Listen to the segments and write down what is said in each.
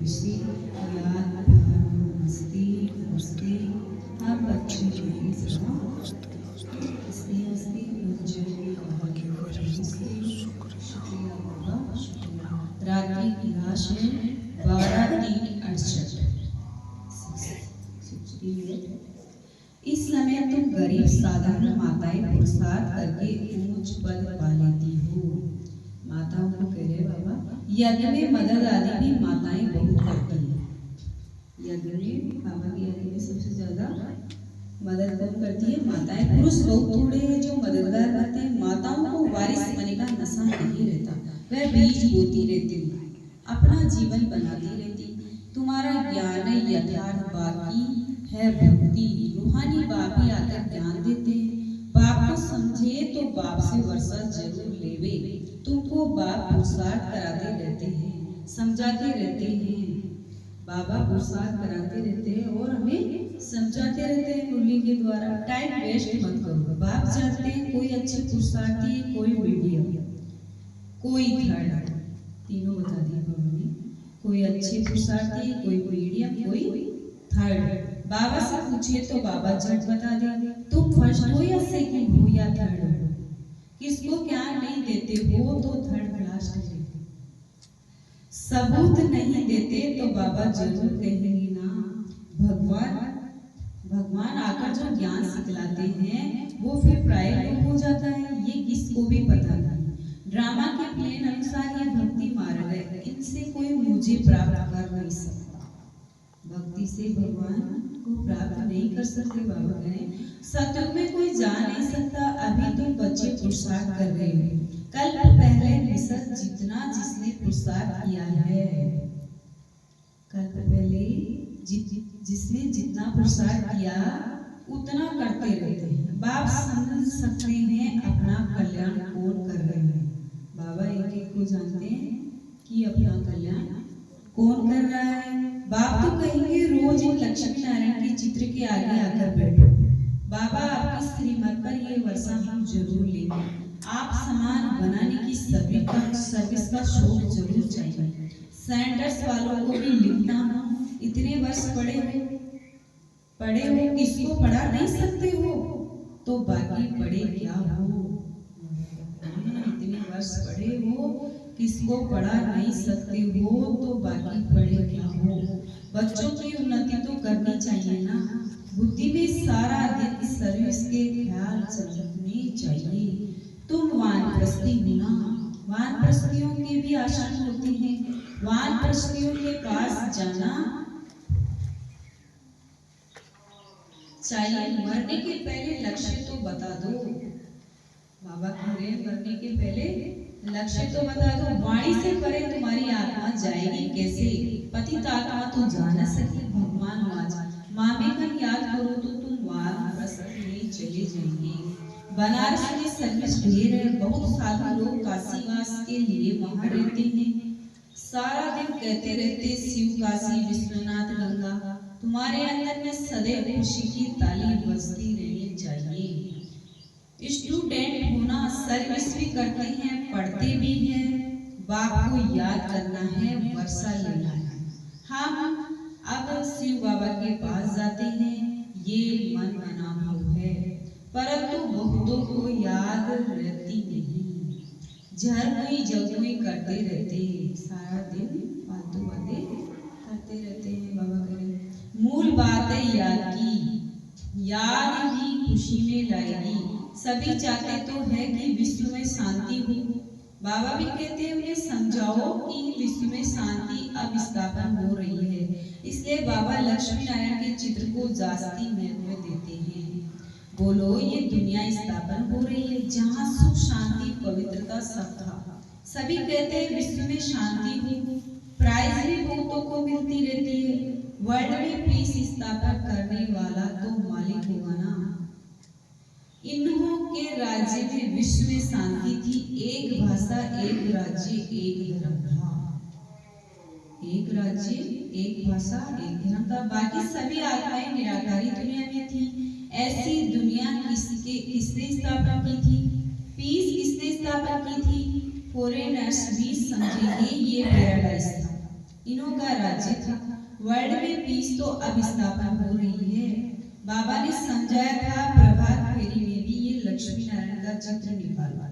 खुशी याद प्यार मस्ती मस्ती आप बच्चे जो हैं हंसते हंसते शुक्रिया बाबा शुक्रिया। रात्रि की लाश है 12:68। इस समय तुम गरीब साधारण माताएं पुरुषार्थ करके ऊंच पद पा लेती हो। माताओं को कह रहे बाबा, यज्ञ में मदद आदि भी माताएं बहुत करती हैं। यज्ञ में बाबा के यज्ञ में सबसे ज्यादा मदद कौन करती है? माताएं। पुरुष बहुत थोड़े हैं जो मददगार करते हैं। माताओं को वारिस बने का नशा नहीं रहता, वह बीज बोती रहती, अपना जीवन बनाती रहती। तुम्हारा ज्ञान यथार्थ बाकी है भक्ति। रूहानी बाप ही आकर ज्ञान देते हैं। बाप को समझे तो बाप से वर्षा जरूर लेवे। तुमको बाप पुरुषार्थ कराते रहते हैं, समझाते रहते हैं। बाबा पुरुषार्थ कराते रहते हैं और हमें समझाते रहते हैं मुरली के द्वारा। टाइम वेस्ट मत करो। बाप चाहते हैं कोई अच्छे पुरुषार्थी, कोई मीडियम, कोई थर्ड, तीनों बता दिए बाबा ने। कोई अच्छे पुरुषार्थी, कोई मीडियम, कोई थर्ड। बाबा से पूछे तो बाबा झट बता दे तुम फर्स्ट हो या सेकंड हो या थर्ड हो। किसको क्या नहीं देते हो तो थर्ड क्लास हो। सबूत नहीं देते तो बाबा जरूर कहेंगे ना। भगवान आकर जो ज्ञान सिखलाते हैं वो फिर प्राइवेट हो जाता है, ये किसको भी पता नहीं। ड्रामा के प्लेन अनुसार ये भक्ति मार्ग है, इनसे कोई मुझे प्राप्त कर नहीं सकता। भक्ति से भगवान को प्राप्त नहीं कर सकते। बाबा कहें सत्युग में कोई जा नहीं सकता। अभी तुम बच्चे पुरुषार्थ कर रहे हो। कल पहले निसर्ग जितना जिसने पुरुषार्थ किया है, कल पहले जिसने जितना पुरुषार्थ किया उतना करते रहते हैं। बाप समझ सकते हैं अपना कल्याण कौन कर रहे हैं। बाबा एक एक को जानते हैं कि अपना कल्याण कौन कर रहा है। बाप तो कहेंगे रोज इन लक्ष्मी नारायण के चित्र के आगे आकर बैठो। बाबा आपकी श्रीमत पर ये वर्षा हम जरूर लेंगे। आप सामान बनाने की सर्विस का शौक जरूर चाहिए। सैंडर्स वालों को भी लिखना, इतने वर्ष पढ़े हो, किसको पढ़ा नहीं सकते हो तो बाकी पढ़े क्या हो। इतने वर्ष पढ़े हो, किसको पढ़ा नहीं सकते हो तो बाकी पढ़े क्या हो। बच्चों की उन्नति तो करनी चाहिए ना। बुद्धि में सारा दिन सर्विस के ख्याल चलने चाहिए। तुम वानप्रस्थी हो ना। वानप्रस्थियों के भी आश्रम होते हैं। वानप्रस्थियों के पास जाना चाहिए। मरने के पहले लक्ष्य तो बता दो। बाबा कह रहे हैं मरने के पहले लक्ष्य तो बता दो। वाणी से परे तुम्हारी आत्मा जाएगी कैसे? पतित आत्मा तो जा न सके भगवान वाज। मामे का याद करो तो तुम वानप्रस्थ में चले जाएंगे। बनारस में सर्विस ढेर है। बहुत साधु लोग काशीवास के लिए वहां रहते हैं। सारा दिन कहते रहते शिव काशी विश्वनाथ गंगा। तुम्हारे अंदर में सदैव खुशी की ताली बजती रहनी चाहिए। स्टूडेंट होना, सर्विस भी करते हैं, पढ़ते भी हैं। बाप को याद करना है, वर्षा लेना है। हम अब शिव बाबा के पास जाते हैं, ये मन बना भाव है। परंतु बहुतों को याद रहती नहीं। झरमुई जगमुई करते रहते हैं, सारा दिन फालतू बातें करते रहते हैं। बाबा करें मूल बात है याद की। याद ही खुशी में लाएगी। सभी चाहते तो है कि विश्व में शांति हो। बाबा भी कहते हैं उन्हें समझाओ कि विश्व में शांति अब स्थापन हो रही है। इसलिए बाबा लक्ष्मी नारायण के चित्र को जास्ती महत्व देते हैं। बोलो ये दुनिया स्थापन हो रही है जहाँ सुख शांति पवित्रता सब था। सभी कहते हैं विश्व में शांति हो। प्राइज भी बहुतों को मिलती रहती है। वर्ल्ड में पीस स्थापन करने वाला तो मालिक होगा ना। इन्हों के राज्य में विश्व में शांति थी। एक भाषा, एक राज्य, एक धर्म था। एक राज्य, एक भाषा, एक धर्म था। बाकी सभी आत्माएं निराकारी दुनिया में थी। ऐसी दुनिया किसने स्थापना की थी? पीस किसने स्थापना की थी? फॉरेनर्स भी समझेंगे ये पैराडाइज था। इन्हों का राज्य था। वर्ल्ड में पीस तो अब स्थापना हो रही है। बाबा ने समझाया था प्रभात फेरी में भी ये लक्ष्मी नारायण का चित्र निकालवा,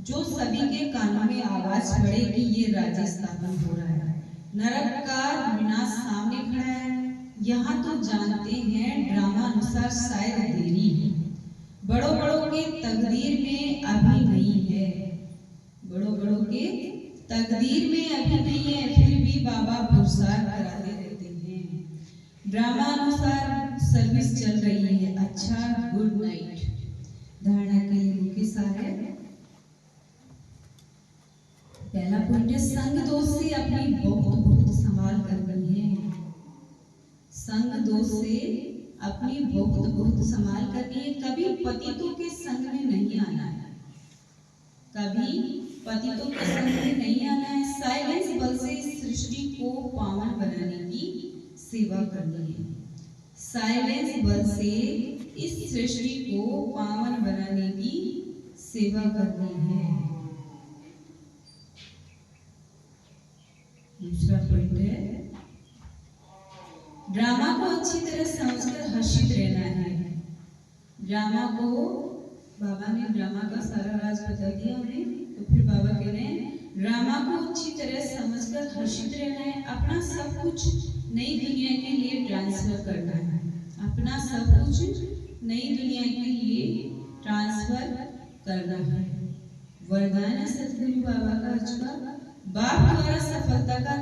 जो सभी के कानों में आवाज पड़े कि ये राज्य स्थापन हो रहा है। नरक का विनाश सामने खड़ा है। यहाँ तो जानते हैं ड्रामा अनुसार शायद देरी है, बड़ों बड़ों के तकदीर में अभी नहीं है, बड़ों बड़ों के तकदीर में अभी नहीं है, फिर भी बाबा पुरस्कार कराते रहते हैं। ड्रामा अनुसार सर्विस चल रही है। अच्छा, गुड नाइट। धारणा के लिए मुख्य सार है। पहला पॉइंट है संग दोष से अपनी बहुत बहुत संभाल करनी है। संग दोष से अपनी बहुत बहुत संभाल करनी है। कभी पतितों के संग में नहीं आना है, कभी पतितों के संग में नहीं आना है। साइलेंस बल से इस सृष्टि को पावन बनाने की सेवा करनी है। साइलेंस बल से इस सृष्टि को पावन बनाने की सेवा करनी है। दूसरा पॉइंट है ड्रामा को अच्छी तरह समझकर हर्षित रहना है। ड्रामा को बाबा ने ड्रामा का सारा राज बता दिया हमें, तो फिर बाबा कह रहे हैं ड्रामा को अच्छी तरह समझकर हर्षित रहना है। अपना सब कुछ नई दुनिया के लिए ट्रांसफर करना है। अपना सब कुछ नई दुनिया के लिए ट्रांसफर करना है। वरदान है सतगुरु बाबा का आज का। बाप द्वारा सफलता का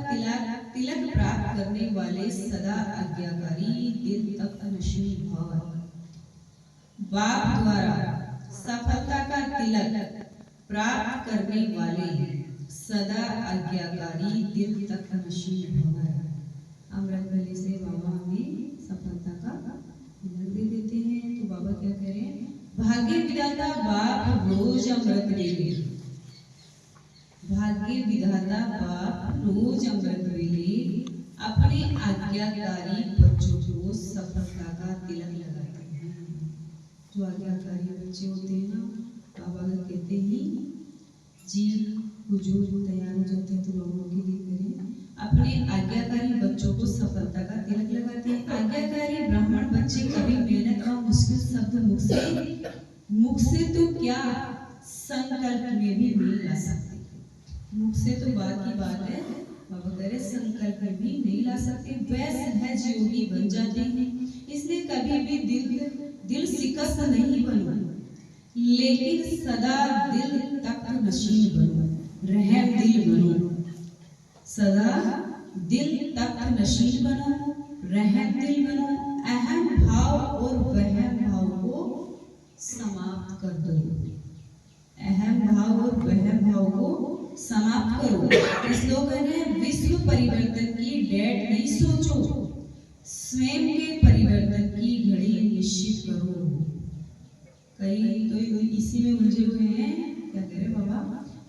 तिलक प्राप्त करने वाले सदा आज्ञाकारी, दिल तक नशीब भव। बाप द्वारा सफलता का तिलक प्राप्त करने वाले सदा आज्ञाकारी, दिल तक नशीब भव। अमृत वेले से बाबा हमें सफलता का तिलक दे देते हैं। तो बाबा क्या कह रहे हैं? भाग्य विधाता बाप रोज अमृत वेले, भाग्य विधाता बाप रोज अमृत वेले अपने आज्ञाकारी बच्चों को सफलता का तिलक लगाते हैं। जो आज्ञाकारी बच्चे होते हैं ना, बाबा कहते ही जी हुजूर तैयार हो जाते हैं, तो लोगों के लिए करें। अपने आज्ञाकारी बच्चों को सफलता का तिलक लगाते हैं। आज्ञाकारी ब्राह्मण बच्चे कभी मेहनत का मुश्किल शब्द मुख से तो क्या संकल्प में भी नहीं ला सकते। मुख से तो बात की बात है, बाबा कह रहे संकल्प में भी नहीं ला सकते। वह सहज योगी बन जाते हैं। इसलिए कभी भी दिल शिकस्त नहीं बनो, लेकिन सदा दिल तख्त नशीन बनो, रहम दिल बनो। सदा दिल तख्त नशीन बनो, रहम दिल बनो। अहम भाव और वहम भाव को समाप्त कर दो। अहम भाव और वहम भाव को समाप्त करो। स्लोगन है विश्व परिवर्तन की डेट नहीं सोचो, स्वयं के परिवर्तन की घड़ी निश्चित करो। कई तो इसी में उलझे हुए हैं। क्या कह रहे बाबा?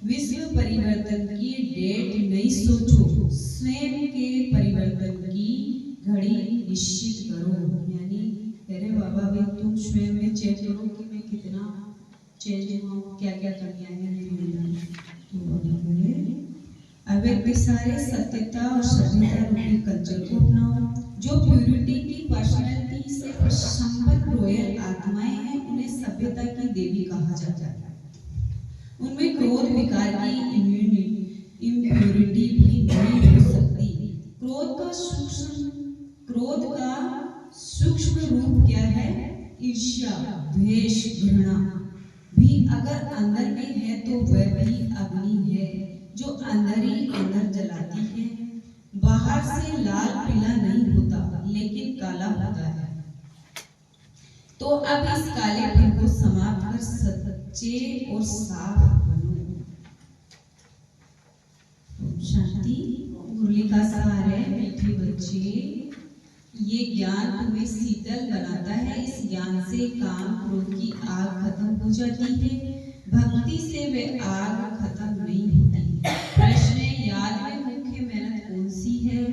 विश्व परिवर्तन की डेट नहीं सोचो, स्वयं के परिवर्तन की घड़ी निश्चित करो। यानी कह रहे बाबा भाई तुम स्वयं में चेक करो कि मैं कितना चेंज हुआ, क्या क्या कमियां हैं मेरे अंदर। तो बाबा कह अव्यक्त सारे सत्यता और सभ्यता रूपी कल्चर को अपनाओ। जो प्यूरिटी की पर्सनालिटी से संपन्न रॉयल आत्माएं हैं, उन्हें सभ्यता की देवी कहा जाता है। उनमें क्रोध विकार की इम्प्यूरिटी भी नहीं हो सकती। क्रोध का सूक्ष्म रूप क्या है? ईर्ष्या, द्वेष, घृणा भी अगर अंदर में है तो वह भी अग्नि है जो अंदर ही अंदर जलाती है। बाहर से लाल पीला नहीं होता, लेकिन काला होता है। तो अब इस कालेपन को समाप्त कर सच्चे और साफ बनो। शांति। मुरली का सार है मीठे बच्चे, ये ज्ञान तुम्हें शीतल बनाता है। इस ज्ञान से काम क्रोध की आग खत्म हो जाती है। भक्ति से वे आग खत्म नहीं होती। प्रश्न याद में मुख्य मेहनत कौन सी है?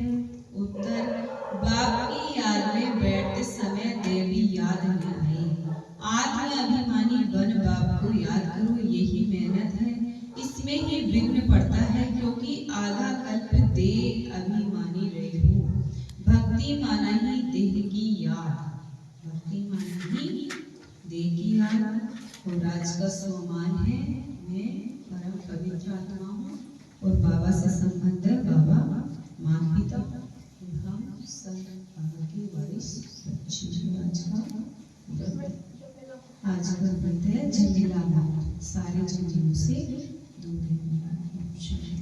उत्तर बाप की याद में बैठते समय देवी याद न आए। आत्म अभिमानी बन बाप को याद करो, यही मेहनत है। इसमें ही विघ्न पड़ता है, क्योंकि आधा कल्प दे अभी और आज का स्वमान है मैं परम पवित्र आत्मा हूँ और बाबा से संबंध है बाबा माता पिता और हम सब बाबा के वारिस बच्चे हैं। आज का व्रत है जंगला सारे जंगलों से दूर रहने वाला।